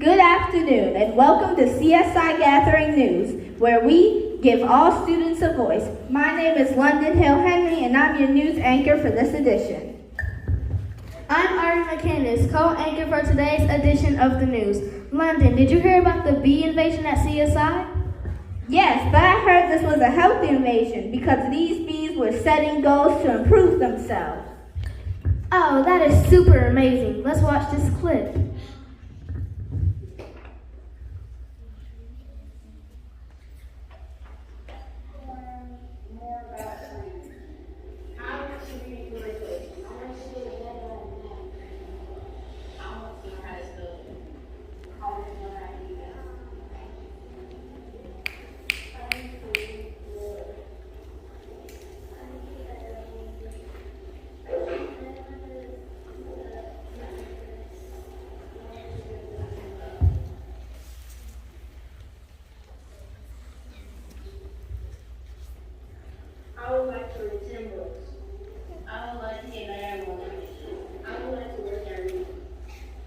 Good afternoon and welcome to CSI Gathering News, where we give all students a voice. My name is London Hill Henry and I'm your news anchor for this edition. I'm Ari McCandis, co-anchor for today's edition of the news. London, did you hear about the bee invasion at CSI? Yes, but I heard this was a healthy invasion because these bees were setting goals to improve themselves. Oh, that is super amazing. Let's watch this clip. I would like to attend books. I would like to get married. I would like to work at reading.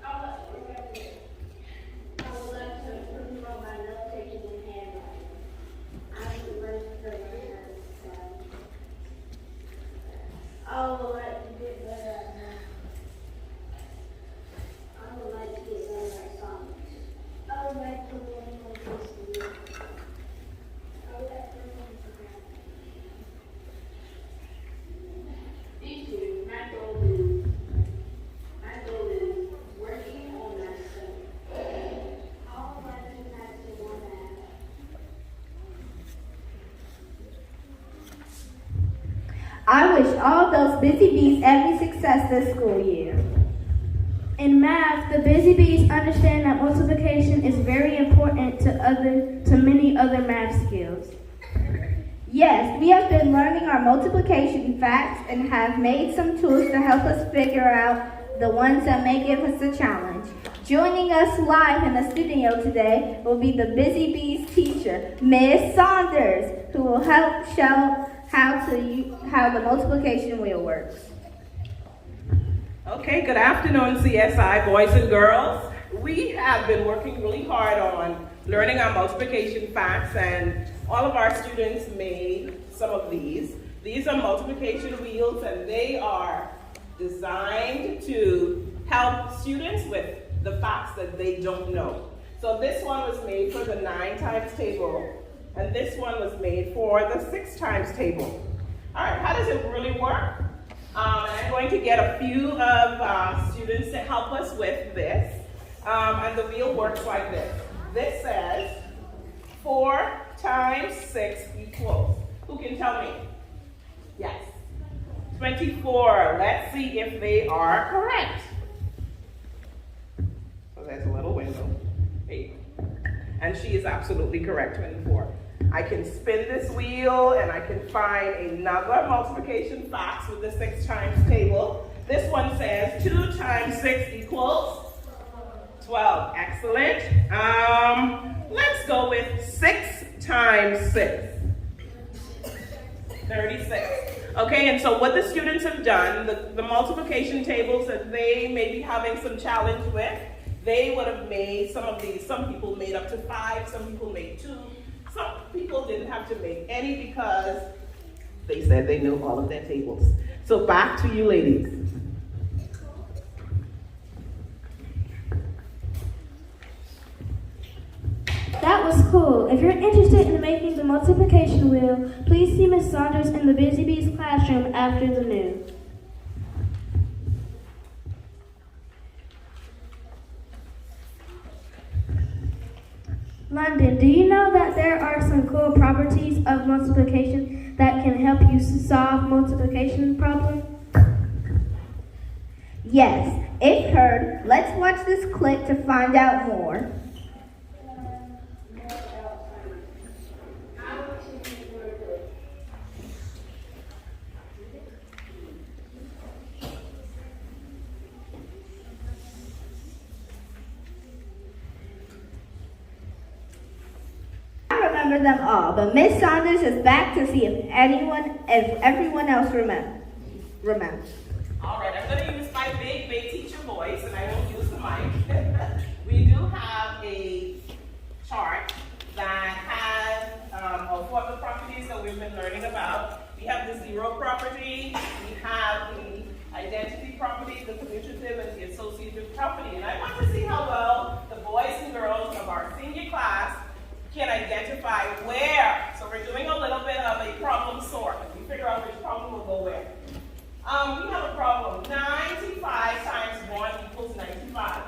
I would like to work at reading. I would like to improve on my note-taking and handwriting. I would like to learn how to spell. I would like to get better at math. I would like to get better at science. I would like to learn how to read. I would like to learn to math. My goal is working on myself. I would like to master more math. I wish all those busy bees every success this school year. In math, the busy bees understand that multiplication is very important to many other math skills. Yes, we have been learning our multiplication facts and have made some tools to help us figure out the ones that may give us a challenge. Joining us live in the studio today will be the Busy Bees teacher, Miss Saunders, who will help show how the multiplication wheel works. Okay, good afternoon, CSI boys and girls. We have been working really hard on learning our multiplication facts, and all of our students made some of these. These are multiplication wheels, and they are designed to help students with the facts that they don't know. So this one was made for the 9 times table, and this one was made for the 6 times table. All right, how does it really work? I'm going to get a few of students to help us with this, and the wheel works like this. This says 4 times 6 equals. Who can tell me? Yes. 24. Let's see if they are correct. So there's a little window. Hey. And she is absolutely correct, 24. I can spin this wheel and I can find another multiplication fact with the 6 times table. This one says 2 times 6 equals 12. Excellent. Let's go with 6 times 6. 36. Okay, and so what the students have done, the multiplication tables that they may be having some challenge with, they would have made some of these. Some people made up to 5, some people made 2. Some people didn't have to make any because they said they knew all of their tables. So back to you ladies. That was cool. If you're interested in making the multiplication wheel, please see Ms. Saunders in the Busy Bees classroom after the news. London, do you know that there are some cool properties of multiplication that can help you solve multiplication problems? Yes, if heard, let's watch this clip to find out more. I remember them all, but Miss Saunders is back to see if everyone else remembers. All right, I'm going to use my big teacher voice, and I won't use the mic. we do have a chart that has of what the properties that we've been learning about. We have the zero property, we have the identity property, the commutative, and the associative property. And I want to see how well the boys and girls of our senior class can identify where. So we're doing a little bit of a problem sort. We figure out which problem will go where. We have a problem. 95 times 1 equals 95.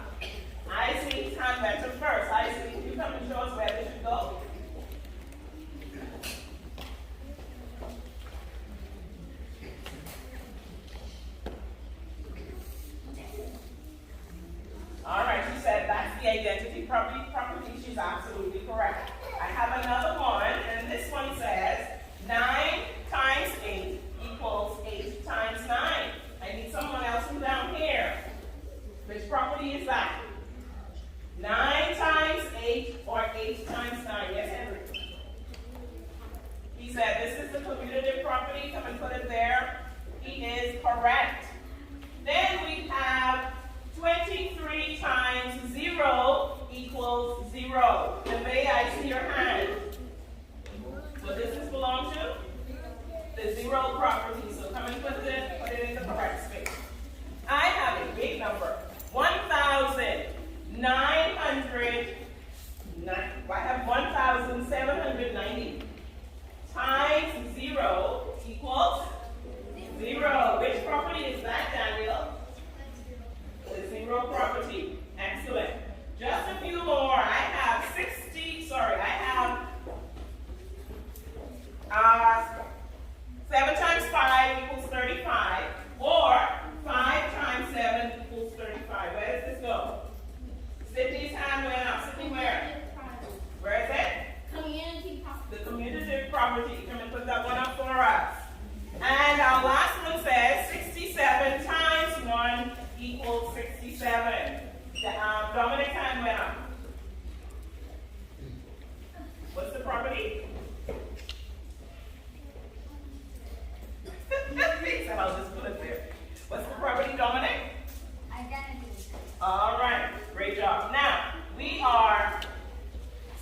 I see hand better first. I see. You come and show us where this should go. All right, she said that's the identity property. She's absolutely correct. I have another one, and this one says 9 times 8 equals 8 times 9. I need someone else from down here. Which property is that? 9 times 8 or 8 times 9? Yes, Henry? He said this is the commutative property. Come and put it there. He is correct. Then we have 23 times 0 equals 0. And may I see your hand? What does this belong to? The zero property. So come and put it in the correct space. I have a big number. 1,900. I have 1,790 times 0 equals 0. Which property is that, Daniel? The zero property. Excellent. Just a few more. I have 7 times 5 equals 35, or 5 times 7 equals 35. Where does this go? Sydney's hand went up. Sydney, where? Where is it? Community property. The commutative property. Come and put that one up for us. And our last one says 67 times 1 equals 67. Dominic's hand went up. What's the property? So I'll just put it there. What's the property, Dominic? Identity. All right, great job. Now, we are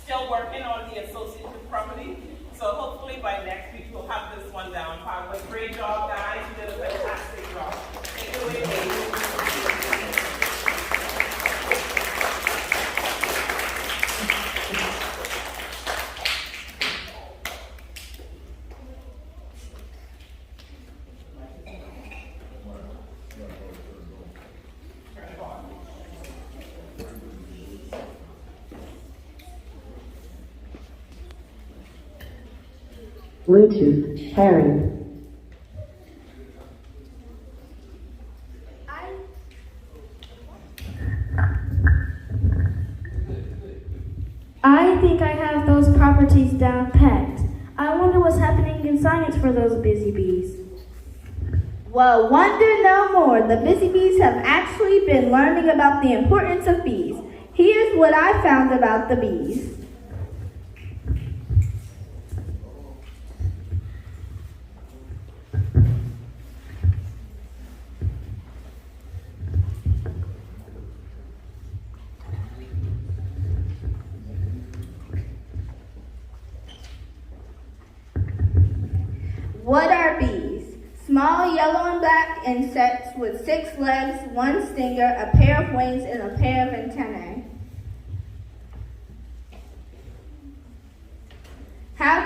still working on the associative property. So hopefully by next week we'll have this one down. But great job, guys. You did a fantastic job. Take it away, baby. Bluetooth pairing. I think I have those properties down packed. I wonder what's happening in science for those busy bees. Well, wonder no more. The busy bees have actually been learning about the importance of bees. Here's what I found about the bees. What are bees? Small yellow and black insects with 6 legs, 1 stinger, a pair of wings, and a pair of antennae. How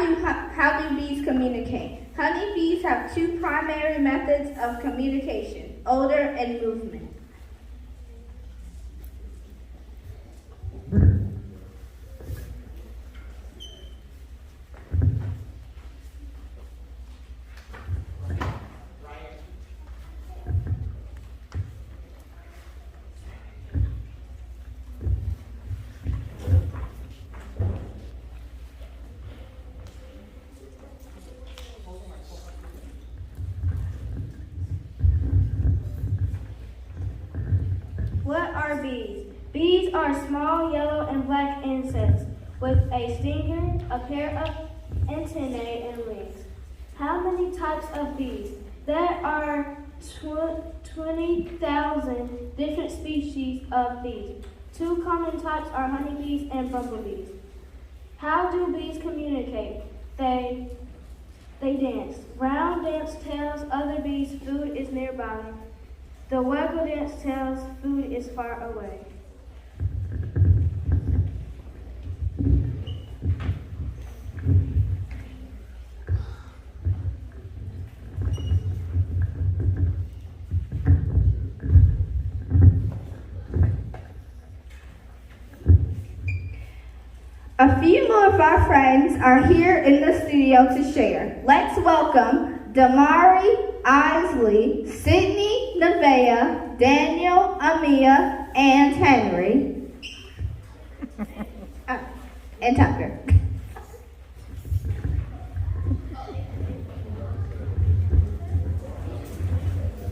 do bees communicate? Honeybees have 2 primary methods of communication: odor and movement. What are bees? Bees are small yellow and black insects with a stinger, a pair of antennae, and wings. How many types of bees? There are 20,000 different species of bees. Two common types are honeybees and bumblebees. How do bees communicate? They dance. Round dance tells other bees food is nearby. The waggle dance tells food is far away. A few more of our friends are here in the studio to share. Let's welcome Damari, Isley, Sydney, Nevaeh, Daniel, Amia, and Henry. And Tucker.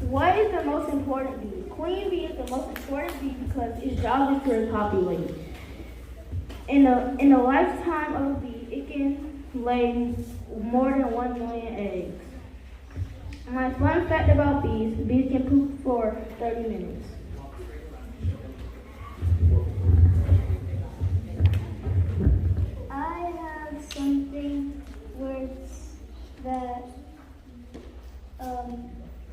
What is the most important bee? Queen bee is the most important bee because its job is to repopulate. In a lifetime of a bee, it can lay more than 1 million eggs. My fun fact about bees can poop for 30 minutes. I have something where that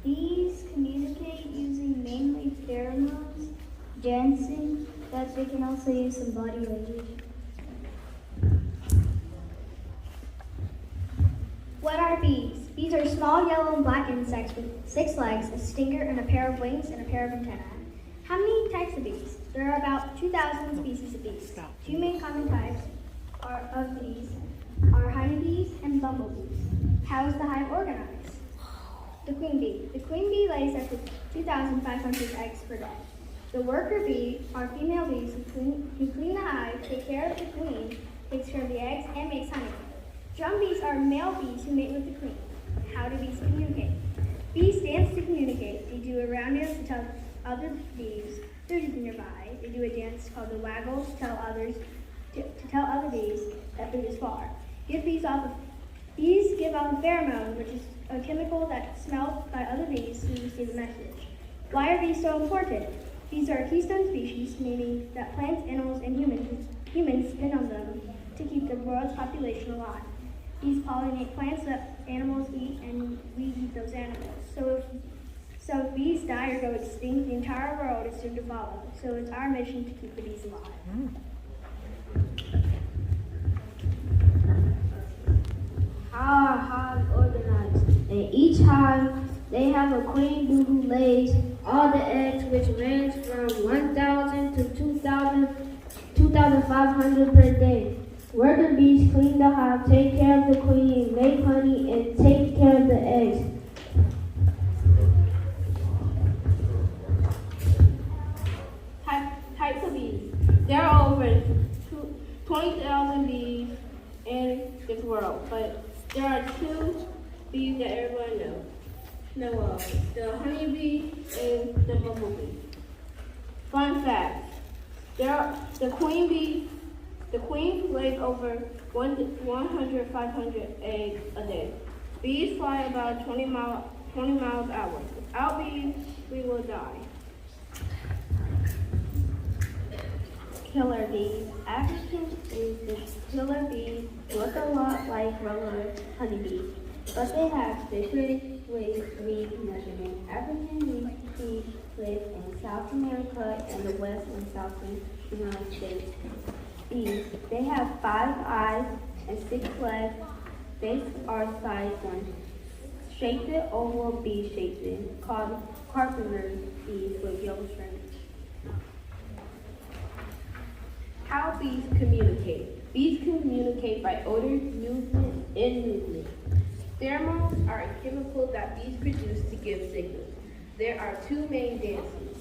bees communicate using mainly pheromones, dancing, but they can also use some body language. What are bees? Bees are small yellow and black insects with 6 legs, a stinger, and a pair of wings and a pair of antennae. How many types of bees? There are about 2,000 species of bees. Two main common types of bees are honeybees and bumblebees. How is the hive organized? The queen bee. The queen bee lays up to 2,500 eggs per day. The worker bee are female bees who clean the hive, take care of the queen, takes care of the eggs, and makes honey. Drum bees are male bees who mate with the queen. How do bees communicate? Bees dance to communicate. They do a round dance to tell other bees food is nearby. They do a dance called the waggle to tell other bees that food is far. Bees give off a pheromone, which is a chemical that's smelled by other bees who receive a message. Why are bees so important? Bees are a keystone species, meaning that plants, animals, and humans depend on them to keep the world's population alive. Bees pollinate plants that animals eat, and we eat those animals. So if bees die or go extinct, the entire world is soon to follow. So it's our mission to keep the bees alive. How are hives organized? In each hive, they have a queen bee who lays all the eggs, which range from 1,000 to 2,500 per day. Worker bees clean the hive, take care of the queen, make honey, and take care of the eggs. Types of bees. There are over 20,000 bees in this world, but there are 2 bees that everyone know of, the honeybee and the bumblebee. Fun fact, the queen lays over 500 eggs a day. Bees fly about 20 miles an hour. Without bees, we will die. Killer bees. African is the killer bees look a lot like regular honeybees, but they have different ways of measurement. African bees live in South America and the West and Southern United States. Bees. They have 5 eyes and 6 legs. They are sized on shaped oval bee shaped called carpenter bees with yellow strings. How bees communicate. Bees communicate by odor, movement, and movement. Pheromones are a chemical that bees produce to give signals. There are 2 main dances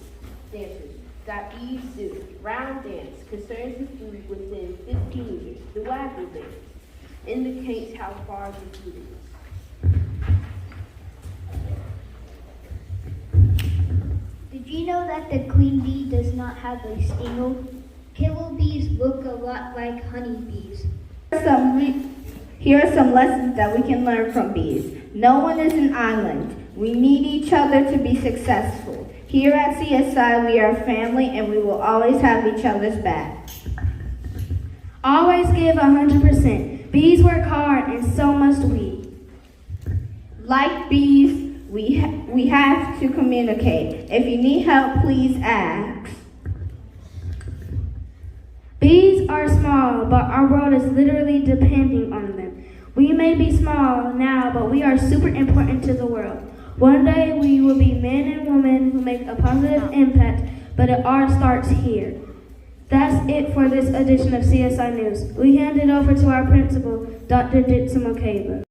that bees do. Round dance concerns the food within 15 meters. The waggle dance indicates how far the food is. Did you know that the queen bee does not have a sting? Killer bees look a lot like honeybees. Here are some lessons that we can learn from bees. No one is an island. We need each other to be successful. Here at CSI, we are family and we will always have each other's back. Always give 100%. Bees work hard and so must we. Like bees, we have to communicate. If you need help, please ask. Bees are small, but our world is literally depending on them. We may be small now, but we are super important to the world. One day we will be men and women who make a positive impact, but it all starts here. That's it for this edition of CSI News. We hand it over to our principal, Dr. Dixon-Mokeba.